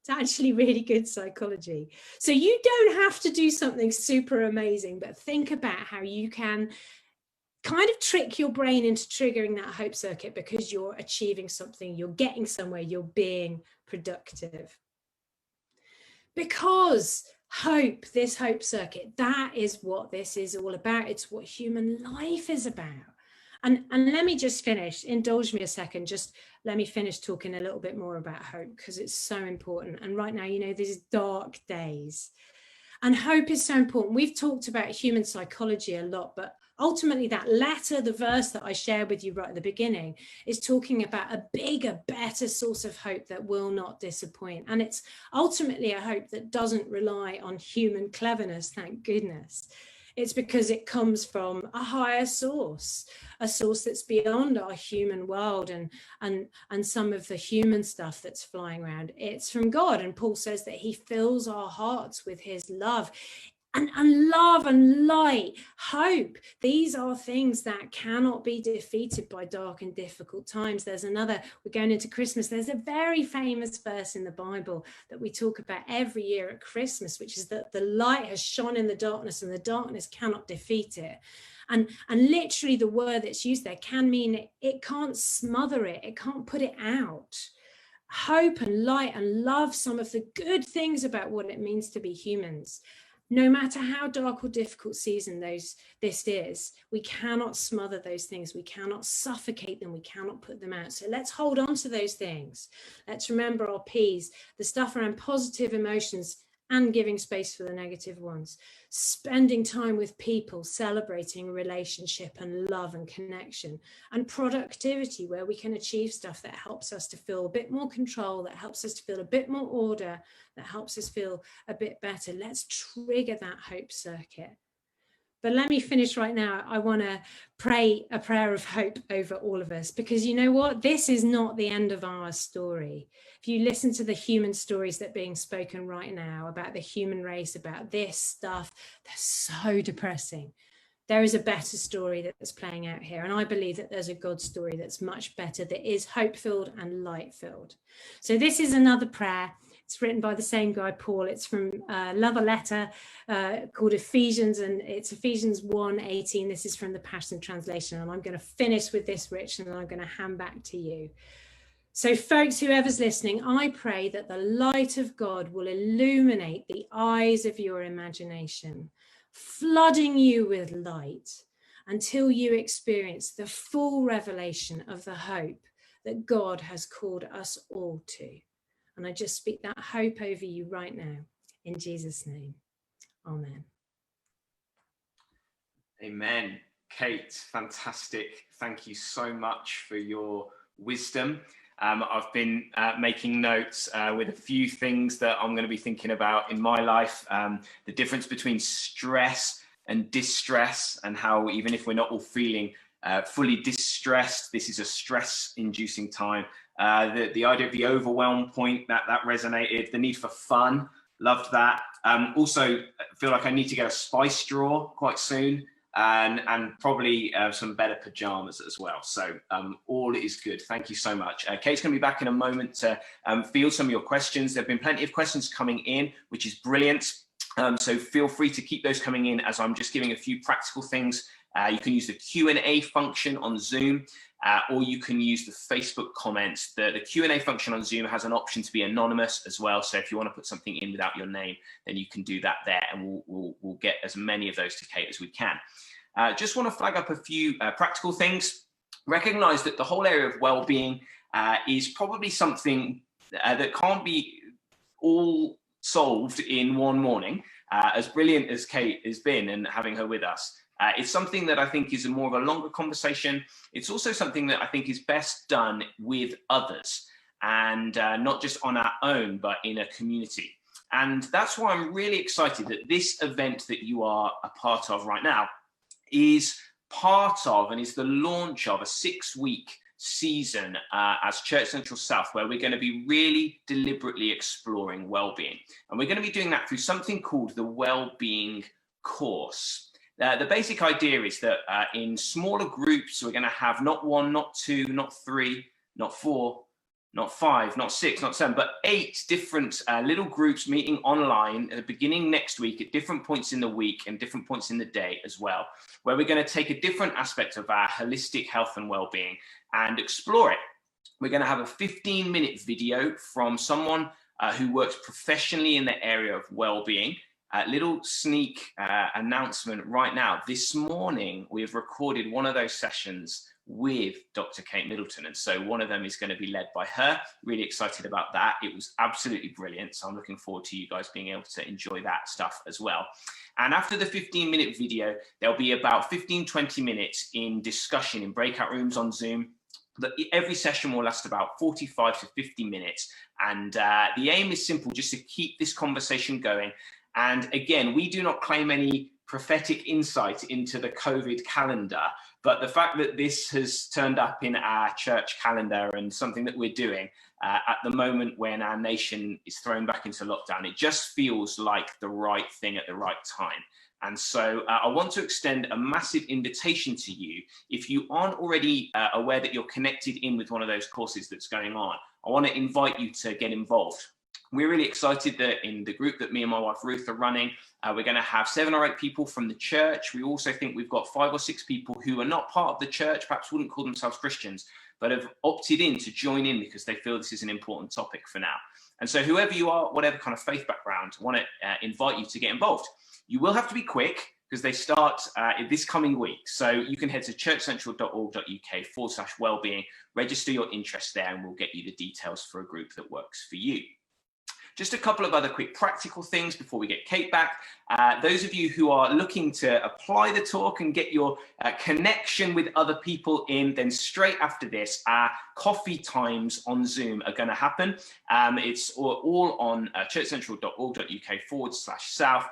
It's actually really good psychology. So you don't have to do something super amazing, but think about how you can kind of trick your brain into triggering that hope circuit because you're achieving something, you're getting somewhere, you're being productive. Because hope, this hope circuit, that is what this is all about. It's what human life is about. And let me just finish, indulge me a second, just let me finish talking a little bit more about hope because it's so important. And right now, you know, these dark days and hope is so important. We've talked about human psychology a lot, but ultimately that letter, the verse that I shared with you right at the beginning is talking about a bigger, better source of hope that will not disappoint. And it's ultimately a hope that doesn't rely on human cleverness, thank goodness. It's because it comes from a higher source, a source that's beyond our human world and some of the human stuff that's flying around. It's from God. And Paul says that he fills our hearts with his love. And love and light, hope, these are things that cannot be defeated by dark and difficult times. There's another, we're going into Christmas, there's a very famous verse in the Bible that we talk about every year at Christmas, which is that the light has shone in the darkness and the darkness cannot defeat it. And literally the word that's used there can mean it can't smother it, it can't put it out. Hope and light and love, some of the good things about what it means to be humans. No matter how dark or difficult season this is, we cannot smother those things. We cannot suffocate them. We cannot put them out. So let's hold on to those things. Let's remember our P's, the stuff around positive emotions and giving space for the negative ones. Spending time with people, celebrating relationship and love and connection, and productivity where we can achieve stuff that helps us to feel a bit more control, that helps us to feel a bit more order, that helps us feel a bit better. Let's trigger that hope circuit. But let me finish right now. I want to pray a prayer of hope over all of us, because you know what? This is not the end of our story. If you listen to the human stories that are being spoken right now about the human race, about this stuff, they're so depressing. There is a better story that's playing out here. And I believe that there's a God story that's much better, that is hope-filled and light-filled. So this is another prayer. It's written by the same guy, Paul. It's from Love a Letter called Ephesians, and it's Ephesians 1:18. This is from the Passion Translation. And I'm going to finish with this, Rich, and then I'm going to hand back to you. So folks, whoever's listening, I pray that the light of God will illuminate the eyes of your imagination, flooding you with light until you experience the full revelation of the hope that God has called us all to. And I just speak that hope over you right now, in Jesus' name. Amen. Amen. Kate, fantastic. Thank you so much for your wisdom. I've been making notes with a few things that I'm going to be thinking about in my life. The difference between stress and distress, and how even if we're not all feeling fully distressed, this is a stress-inducing time. The idea of the overwhelm point, that resonated. The need for fun, loved that. Also feel like I need to get a spice drawer quite soon, and probably some better pajamas as well. So all is good. Thank you so much. Kate's going to be back in a moment to field some of your questions. There have been plenty of questions coming in, which is brilliant. So feel free to keep those coming in as I'm just giving a few practical things. You can use the Q&A function on Zoom, or you can use the Facebook comments. The Q&A function on Zoom has an option to be anonymous as well. So if you want to put something in without your name, then you can do that there, and we'll get as many of those to Kate as we can. Just want to flag up a few practical things. Recognize that the whole area of well-being is probably something that can't be all solved in one morning, as brilliant as Kate has been and having her with us. It's something that I think is more of a longer conversation. It's also something that I think is best done with others, and not just on our own, but in a community. And that's why I'm really excited that this event that you are a part of right now is part of and is the launch of a 6-week season as Church Central South, where we're going to be really deliberately exploring well-being. And we're going to be doing that through something called the Wellbeing course. The basic idea is that in smaller groups, we're going to have not 1, not 2, not 3, not 4, not 5, not 6, not 7, but 8 different little groups meeting online at the beginning next week at different points in the week and different points in the day as well, where we're going to take a different aspect of our holistic health and well-being and explore it. We're going to have a 15-minute video from someone who works professionally in the area of well-being. Little sneak announcement right now. This morning, we have recorded one of those sessions with Dr. Kate Middleton. And so one of them is going to be led by her. Really excited about that. It was absolutely brilliant. So I'm looking forward to you guys being able to enjoy that stuff as well. And after the 15-minute video, there'll be about 15-20 minutes in discussion in breakout rooms on Zoom. But every session will last about 45 to 50 minutes. And the aim is simple, just to keep this conversation going. And again, we do not claim any prophetic insight into the COVID calendar, but the fact that this has turned up in our church calendar and something that we're doing at the moment when our nation is thrown back into lockdown, it just feels like the right thing at the right time. And so I want to extend a massive invitation to you. If you aren't already aware that you're connected in with one of those courses that's going on, I want to invite you to get involved. We're really excited that in the group that me and my wife Ruth are running, we're going to have 7 or 8 people from the church. We also think we've got 5 or 6 people who are not part of the church, perhaps wouldn't call themselves Christians, but have opted in to join in because they feel this is an important topic for now. And so whoever you are, whatever kind of faith background, I want to invite you to get involved. You will have to be quick because they start this coming week. So you can head to churchcentral.org.uk/wellbeing, register your interest there, and we'll get you the details for a group that works for you. Just a couple of other quick practical things before we get Kate back. Those of you who are looking to apply the talk and get your connection with other people in, then straight after this, our coffee times on Zoom are going to happen. It's all on churchcentral.org.uk/south.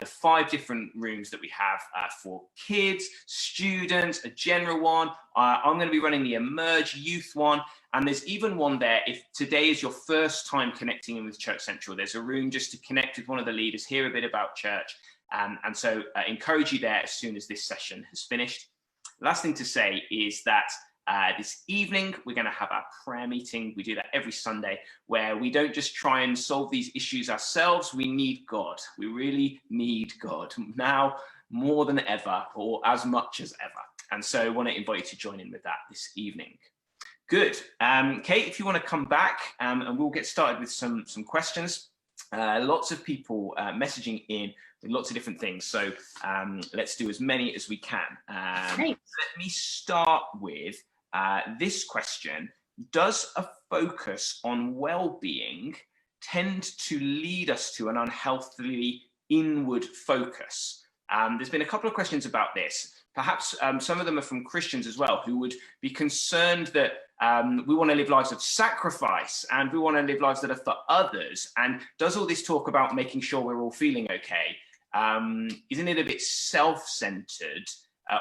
The 5 different rooms that we have for kids, students, a general one. I'm going to be running the Emerge Youth one. And there's even one there, if today is your first time connecting in with Church Central, there's a room just to connect with one of the leaders, hear a bit about church. And so encourage you there as soon as this session has finished. Last thing to say is that this evening, we're going to have our prayer meeting. We do that every Sunday, where we don't just try and solve these issues ourselves. We need God. We really need God now more than ever, or as much as ever. And so I want to invite you to join in with that this evening. Good. Kate, if you want to come back, and we'll get started with some questions. Lots of people messaging in with lots of different things. So let's do as many as we can. Let me start with this question. Does a focus on well-being tend to lead us to an unhealthily inward focus? There's been a couple of questions about this. Perhaps some of them are from Christians as well, who would be concerned that we want to live lives of sacrifice and we want to live lives that are for others. And does all this talk about making sure we're all feeling okay? Isn't it a bit self-centered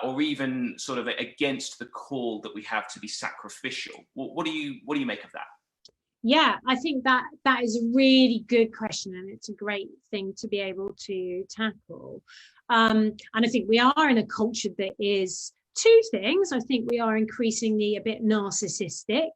or even sort of against the call that we have to be sacrificial? What do you make of that? Yeah, I think that is a really good question, and it's a great thing to be able to tackle. And I think we are in a culture that is 2 things. I think we are increasingly a bit narcissistic,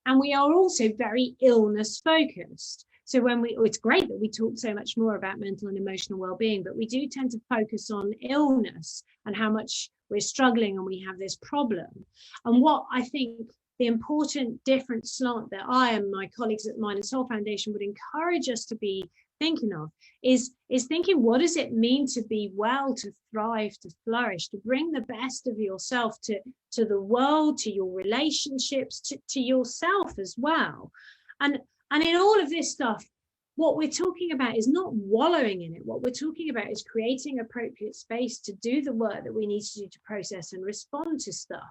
and we are also very illness focused. So it's great that we talk so much more about mental and emotional well-being, but we do tend to focus on illness and how much we're struggling and we have this problem. And what I think the important different slant that I and my colleagues at the Mind and Soul Foundation would encourage us to be thinking of is thinking, what does it mean to be well, to thrive, to flourish, to bring the best of yourself to the world, to your relationships, to yourself as well. And in all of this stuff, what we're talking about is not wallowing in it. What we're talking about is creating appropriate space to do the work that we need to do to process and respond to stuff.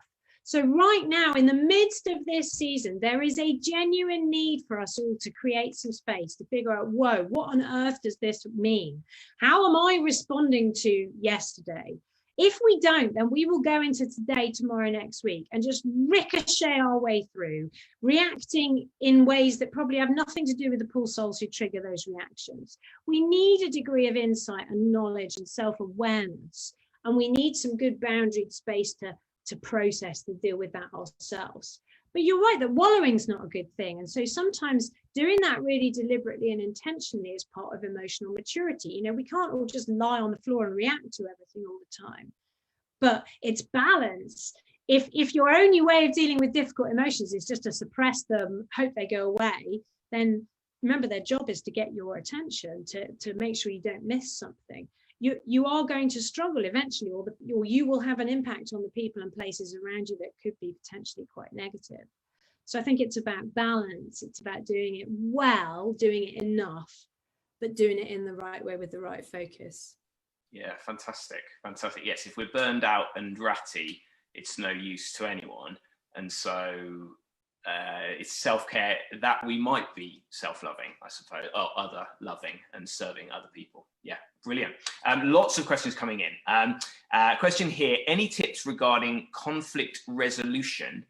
So right now, in the midst of this season, there is a genuine need for us all to create some space to figure out, whoa, what on earth does this mean? How am I responding to yesterday? If we don't, then we will go into today, tomorrow, next week, and just ricochet our way through, reacting in ways that probably have nothing to do with the poor souls who trigger those reactions. We need a degree of insight and knowledge and self-awareness, and we need some good boundaried space to process, to deal with that ourselves. But you're right that wallowing's not a good thing. And so sometimes doing that really deliberately and intentionally is part of emotional maturity. You know, we can't all just lie on the floor and react to everything all the time. But it's balance. If your only way of dealing with difficult emotions is just to suppress them, hope they go away, then remember their job is to get your attention, to make sure you don't miss something. You are going to struggle eventually, or you will have an impact on the people and places around you that could be potentially quite negative. So I think it's about balance. It's about doing it well, doing it enough, but doing it in the right way with the right focus. Yeah, fantastic. Yes, if we're burned out and ratty, it's no use to anyone. And so it's self-care that we might be self-loving, I suppose, or other loving and serving other people. Yeah, brilliant. Lots of questions coming in. Question here, any tips regarding conflict resolution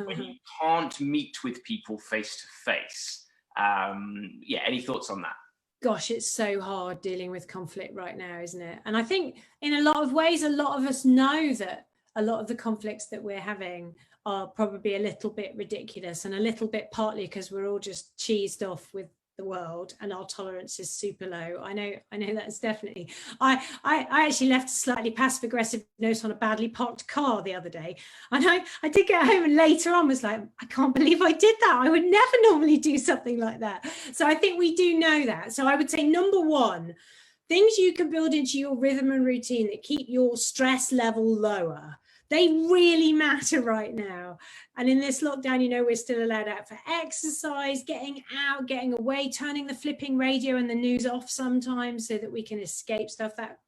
when you can't meet with people face to face? Yeah, any thoughts on that? Gosh, it's so hard dealing with conflict right now, isn't it? And I think in a lot of ways, a lot of us know that a lot of the conflicts that we're having are probably a little bit ridiculous, and a little bit partly because we're all just cheesed off with the world and our tolerance is super low. I know that's definitely. I actually left a slightly passive aggressive note on a badly parked car the other day, and I did get home and later on was like, I can't believe I did that. I would never normally do something like that. So I think we do know that. So I would say number one, things you can build into your rhythm and routine that keep your stress level lower. They really matter right now. And in this lockdown, you know, we're still allowed out for exercise, getting out, getting away, turning the flipping radio and the news off sometimes so that we can escape stuff, that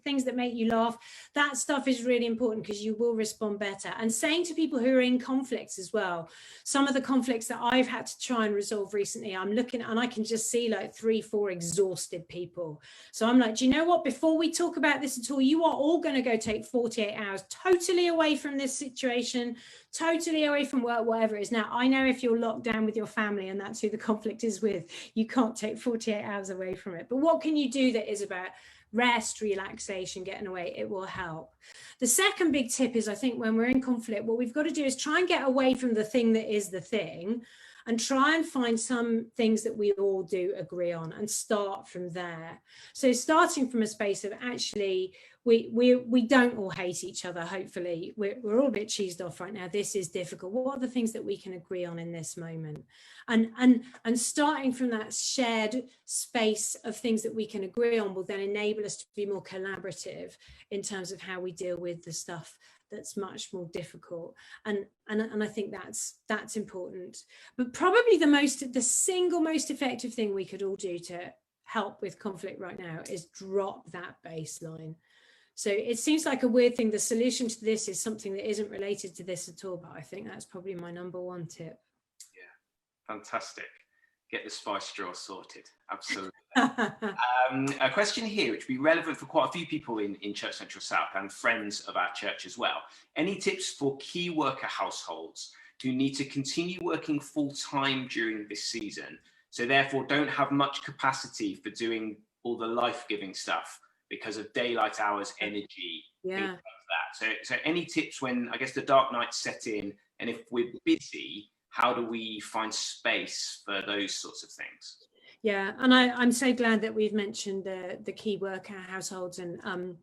things that make you laugh. That stuff is really important because you will respond better. And saying to people who are in conflicts as well, some of the conflicts that I've had to try and resolve recently, I'm looking and I can just see like 3-4 exhausted people. So I'm like, do you know what? Before we talk about this at all, you are all going to go take 48 hours totally away from this situation, totally away from work, whatever it is. Now, I know if you're locked down with your family and that's who the conflict is with, you can't take 48 hours away from it. But what can you do that is about rest, relaxation, getting away? It will help. The second big tip is, I think when we're in conflict, what we've got to do is try and get away from the thing that is the thing and try and find some things that we all do agree on and start from there. So starting from a space of actually, we don't all hate each other, hopefully. We're all a bit cheesed off right now. This is difficult. What are the things that we can agree on in this moment? And starting from that shared space of things that we can agree on will then enable us to be more collaborative in terms of how we deal with the stuff that's much more difficult. And I think that's important. But probably the single most effective thing we could all do to help with conflict right now is drop that baseline. So it seems like a weird thing. The solution to this is something that isn't related to this at all, but I think that's probably my number one tip. Yeah, fantastic. Get the spice drawer sorted. Absolutely. A question here, which would be relevant for quite a few people in Church Central South and friends of our church as well. Any tips for key worker households who need to continue working full time during this season, so therefore don't have much capacity for doing all the life-giving stuff because of daylight hours, energy, things like that. So any tips when, I guess, the dark nights set in, and if we're busy, how do we find space for those sorts of things? Yeah, and I'm so glad that we've mentioned the key worker households, and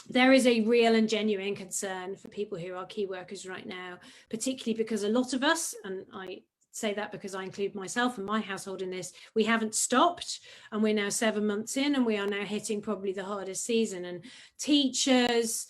there is a real and genuine concern for people who are key workers right now, particularly because a lot of us, and I say that because I include myself and my household in this, we haven't stopped, and we're now 7 months in, and we are now hitting probably the hardest season. And teachers,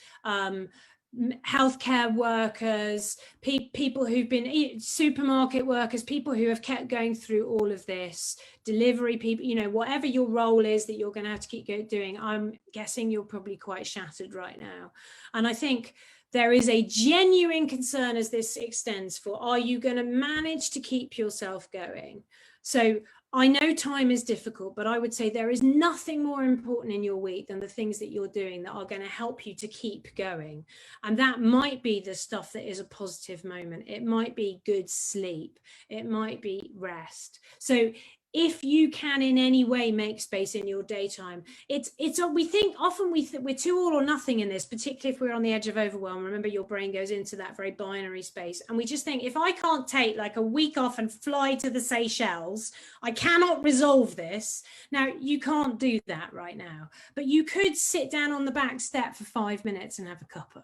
healthcare workers, people who've been supermarket workers, people who have kept going through all of this, delivery people, you know, whatever your role is that you're going to have to keep doing, I'm guessing you're probably quite shattered right now. And I think there is a genuine concern as this extends for, are you going to manage to keep yourself going? So I know time is difficult, but I would say there is nothing more important in your week than the things that you're doing that are going to help you to keep going. And that might be the stuff that is a positive moment. It might be good sleep. It might be rest. So if you can in any way make space in your daytime, we think often we're too all or nothing in this, particularly if we're on the edge of overwhelm. Remember, your brain goes into that very binary space, and we just think, if I can't take like a week off and fly to the Seychelles, I cannot resolve this. Now, you can't do that right now, but you could sit down on the back step for 5 minutes and have a cuppa.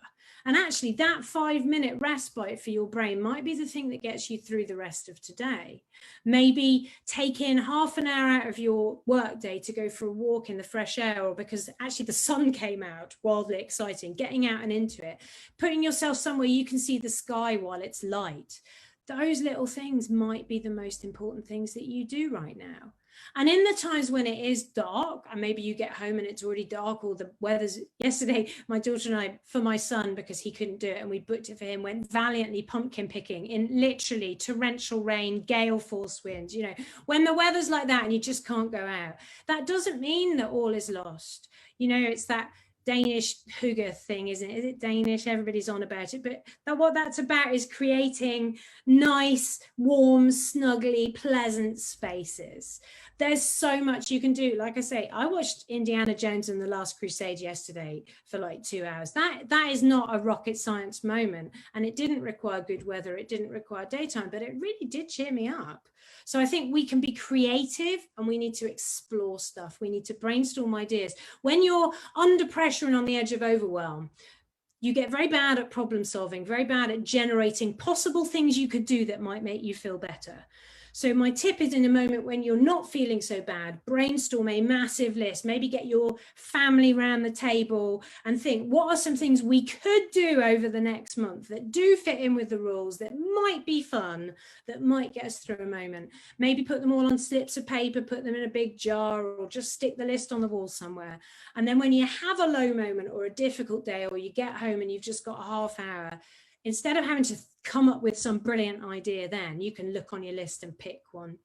And actually, that 5-minute respite for your brain might be the thing that gets you through the rest of today. Maybe take in half an hour out of your work day to go for a walk in the fresh air, or because actually the sun came out, wildly exciting, getting out and into it, putting yourself somewhere you can see the sky while it's light. Those little things might be the most important things that you do right now. And in the times when it is dark, and maybe you get home and it's already dark, or the weather's, yesterday, my daughter and I, for my son, because he couldn't do it and we booked it for him, went valiantly pumpkin picking in literally torrential rain, gale force winds. You know, when the weather's like that and you just can't go out, that doesn't mean that all is lost. You know, it's that Danish hygge thing, isn't it? Is it Danish? Everybody's on about it. But what that's about is creating nice, warm, snuggly, pleasant spaces. There's so much you can do. Like I say, I watched Indiana Jones and the Last Crusade yesterday for like 2 hours. That is not a rocket science moment. And it didn't require good weather. It didn't require daytime, but it really did cheer me up. So I think we can be creative, and we need to explore stuff. We need to brainstorm ideas. When you're under pressure and on the edge of overwhelm, you get very bad at problem solving, very bad at generating possible things you could do that might make you feel better. So my tip is, in a moment when you're not feeling so bad, brainstorm a massive list, maybe get your family round the table and think, what are some things we could do over the next month that do fit in with the rules, that might be fun, that might get us through a moment. Maybe put them all on slips of paper, put them in a big jar, or just stick the list on the wall somewhere. And then when you have a low moment or a difficult day, or you get home and you've just got a half hour, instead of having to come up with some brilliant idea, then you can look on your list and pick one.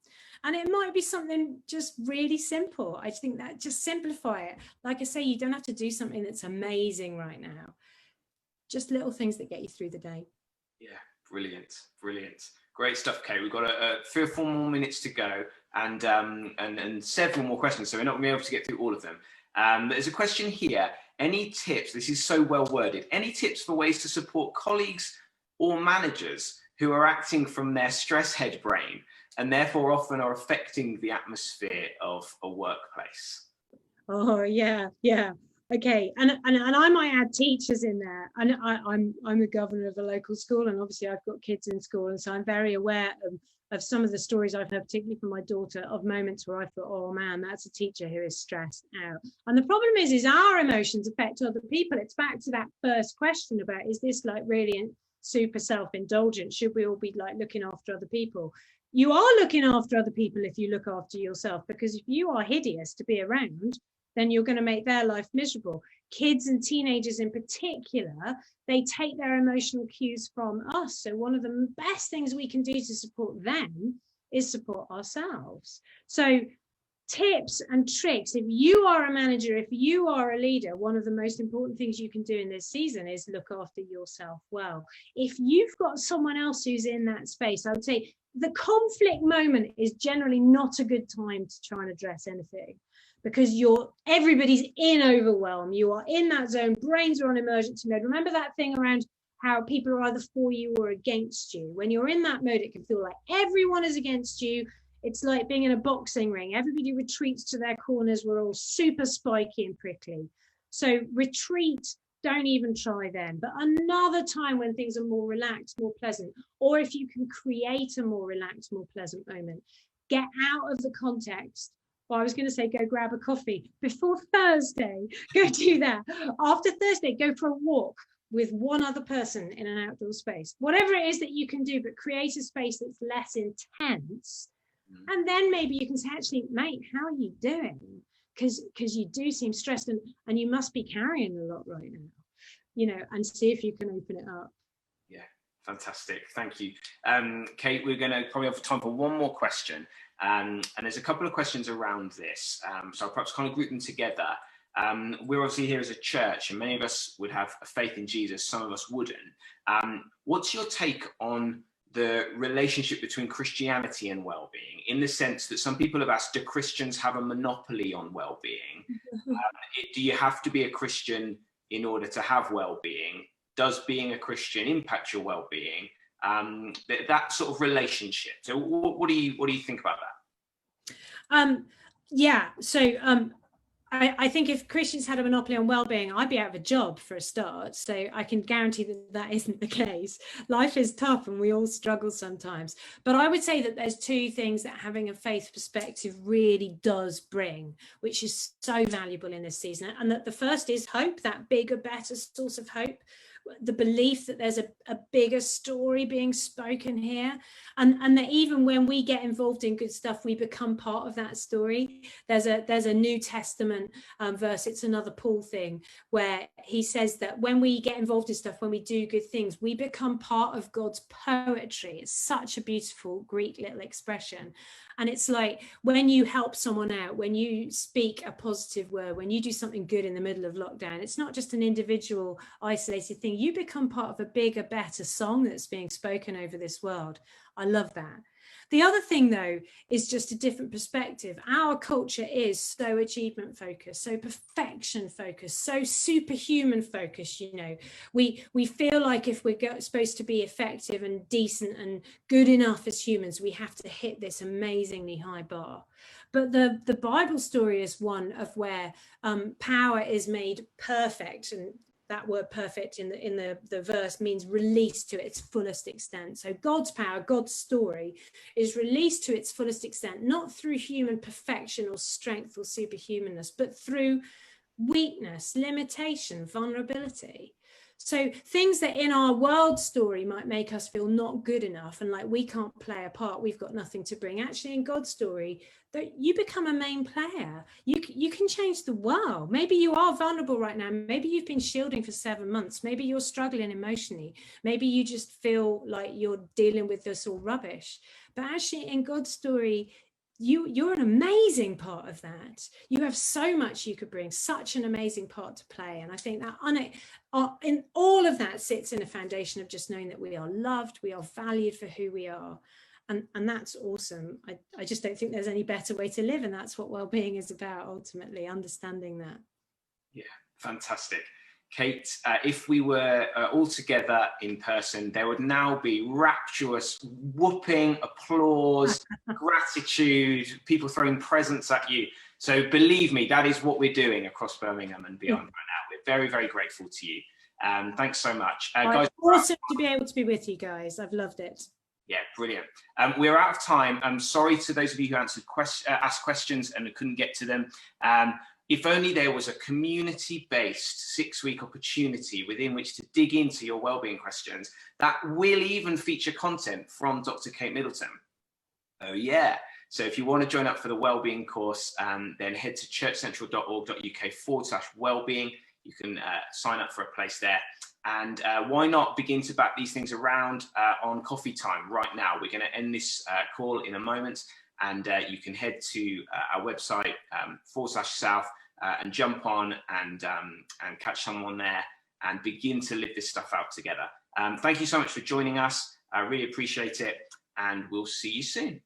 And it might be something just really simple. I think that just simplify it. Like I say, you don't have to do something that's amazing right now. Just little things that get you through the day. Yeah, brilliant. Great stuff, Kate. We've got 3 or 4 more minutes to go, and several more questions, so we're not going to be able to get through all of them. There's a question here. Any tips? This is so well worded. Any tips for ways to support colleagues or managers who are acting from their stress head brain and therefore often are affecting the atmosphere of a workplace? Oh, yeah. Okay, and I might add teachers in there. And I'm the governor of a local school, and obviously I've got kids in school, and so I'm very aware of some of the stories I've heard, particularly from my daughter, of moments where I thought, oh man, that's a teacher who is stressed out. And the problem is our emotions affect other people. It's back to that first question about, is this like really super self-indulgent? Should we all be like looking after other people? You are looking after other people if you look after yourself, because if you are hideous to be around, then you're going to make their life miserable. Kids and teenagers in particular, they take their emotional cues from us. So one of the best things we can do to support them is support ourselves. So tips and tricks, if you are a manager, if you are a leader, one of the most important things you can do in this season is look after yourself well. If you've got someone else who's in that space, I would say the conflict moment is generally not a good time to try and address anything, because everybody's in overwhelm. You are in that zone. Brains are on emergency mode. Remember that thing around how people are either for you or against you. When you're in that mode, it can feel like everyone is against you. It's like being in a boxing ring. Everybody retreats to their corners. We're all super spiky and prickly. So retreat. Don't even try then. But another time when things are more relaxed, more pleasant, or if you can create a more relaxed, more pleasant moment, get out of the context. Well, I was going to say go grab a coffee before Thursday. Go do that. After Thursday, go for a walk with one other person in an outdoor space. Whatever it is that you can do, but create a space that's less intense. And then maybe you can say, actually, mate, how are you doing? Because you do seem stressed, and you must be carrying a lot right now, and see if you can open it up. Yeah, fantastic. Thank you. Kate, we're going to probably have time for one more question. And there's a couple of questions around this. So I'll perhaps kind of group them together. We're obviously here as a church, and many of us would have a faith in Jesus. Some of us wouldn't. What's your take on the relationship between Christianity and well-being, in the sense that some people have asked, do Christians have a monopoly on well-being? Do you have to be a Christian in order to have well-being? Does being a Christian impact your well-being? That sort of relationship. So what do you think about that? I think if Christians had a monopoly on well-being, I'd be out of a job for a start. So I can guarantee that isn't the case. Life is tough and we all struggle sometimes. But I would say that there's 2 things that having a faith perspective really does bring, which is so valuable in this season. And that the first is hope, that bigger, better source of hope. The belief that there's a bigger story being spoken here, and that even when we get involved in good stuff, we become part of that story. There's a New Testament verse, it's another Paul thing, where he says that when we get involved in stuff, when we do good things, we become part of God's poetry. It's such a beautiful Greek little expression. And it's like when you help someone out, when you speak a positive word, when you do something good in the middle of lockdown, it's not just an individual isolated thing. You become part of a bigger, better song that's being spoken over this world. I love that. The other thing, though, is just a different perspective. Our culture is so achievement focused, so perfection focused, so superhuman focused. We feel like if we're supposed to be effective and decent and good enough as humans, we have to hit this amazingly high bar. But the Bible story is one of where power is made perfect, and that word perfect in the verse means released to its fullest extent. So God's power, God's story is released to its fullest extent, not through human perfection or strength or superhumanness, but through weakness, limitation, vulnerability. So things that in our world story might make us feel not good enough and like we can't play a part, we've got nothing to bring. Actually, in God's story, that you become a main player. You can change the world. Maybe you are vulnerable right now. Maybe you've been shielding for 7 months. Maybe you're struggling emotionally. Maybe you just feel like you're dealing with this all rubbish. But actually, in God's story, you're an amazing part of that. You have so much you could bring, such an amazing part to play. And I think that in all of that sits in a foundation of just knowing that we are loved, we are valued for who we are. And that's awesome. I just don't think there's any better way to live. And that's what well-being is about, ultimately, understanding that. Yeah, fantastic. Kate, if we were all together in person, there would now be rapturous whooping, applause, gratitude, people throwing presents at you. So believe me, that is what we're doing across Birmingham and beyond right now. We're very, very grateful to you. Thanks so much. Guys, awesome to be able to be with you guys. I've loved it. Yeah, brilliant. We're out of time. I'm sorry to those of you who asked questions and couldn't get to them. If only there was a community-based 6-week opportunity within which to dig into your wellbeing questions that will even feature content from Dr. Kate Middleton. Oh yeah. So if you want to join up for the wellbeing course, then head to churchcentral.org.uk/wellbeing. You can sign up for a place there. And why not begin to back these things around on coffee time right now? We're going to end this call in a moment. And you can head to our website /south and jump on and catch someone there and begin to live this stuff out together. Thank you so much for joining us. I really appreciate it, and we'll see you soon.